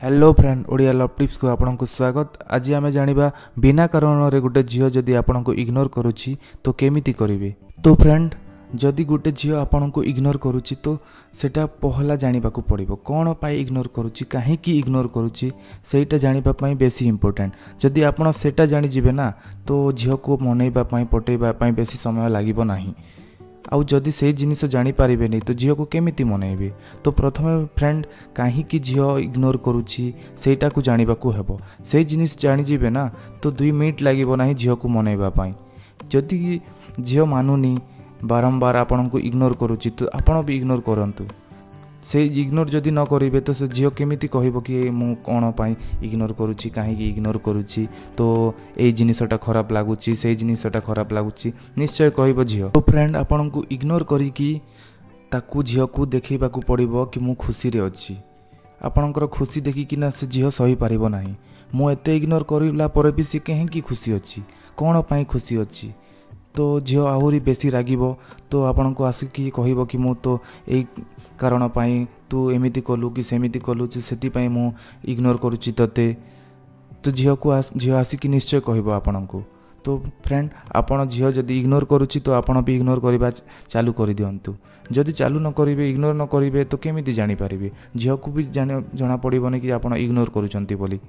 Hello friend Odia love tips को आपन को स्वागत। आज आम जानिबा बिना कारण रे गोटे झील जदि आपन को इग्नोर करुछि तो केमिति करिवे। तो फ्रेंड जदि गोटे झील आपन को इग्नोर करुछि तो सेटा पहला जानिबा को पड़िबो कोन पाई इग्नोर करुछि काहे की इग्नोर करुछि सेटा जानिबा पई बेसी इंपोर्टेंट। जदि आपन सेटा जानि जिवे ना तो झील को मनैबा पई पटेबा पई बेसी समय लागिबो नाही। आउ जदि से जिनिस जानी पारिबे नहीं तो झील को केमिति मनैबे। तो प्रथमे फ्रेंड कहीं झील इग्नोर करुछि सेटा को जानिबा को हेबो। से जिनिस जानि जिवे ना तो 2 मिनिट लागिबो नाही झील को मनैबा पई। जदि झील मानुनी बारंबार आपन को इग्नोर करुछि तो आपन भी इग्नोर करंतु। से इग्नोर जदि न करिवे तो से झील केमिति कहबो कि मु कोन पाई इग्नोर करुछि काहे की इग्नोर करुछि तो ए जिनिसटा खराब लागुछि से जिनिसटा खराब लागुछि निश्चय कहबो झील। तो फ्रेंड आपन को इग्नोर करी कि ताकू झील को देखैबा को पड़िबो कि मु खुशी रे अछि। आपनकर खुशी देखि कि ना से झील सही पारिबो नाही। मु एते इग्नोर करिला पर भी से कहे कि खुशी अछि कोन पाई खुशी अछि तो झील आहुरी बेसी रागिबो। तो आपन को आसिकी कहबो कि मु तो ए कारण पाई तू एमिति कलु कि सेमिति कलु सेति पाई मु इग्नोर करुछि तते। तो झील आसिकी निश्चय कहबो आपन को। तो फ्रेंड आपन झील जदि इग्नोर करुछि तो आपन भी इग्नोर करबा चालू कर दियंतु। जदि चालू न करिवे इग्नोर न करिवे तो केमिति जानि पारिबे। झील को भी जाना पड़िबोनी कि आपन इग्नोर करूछंती बोली।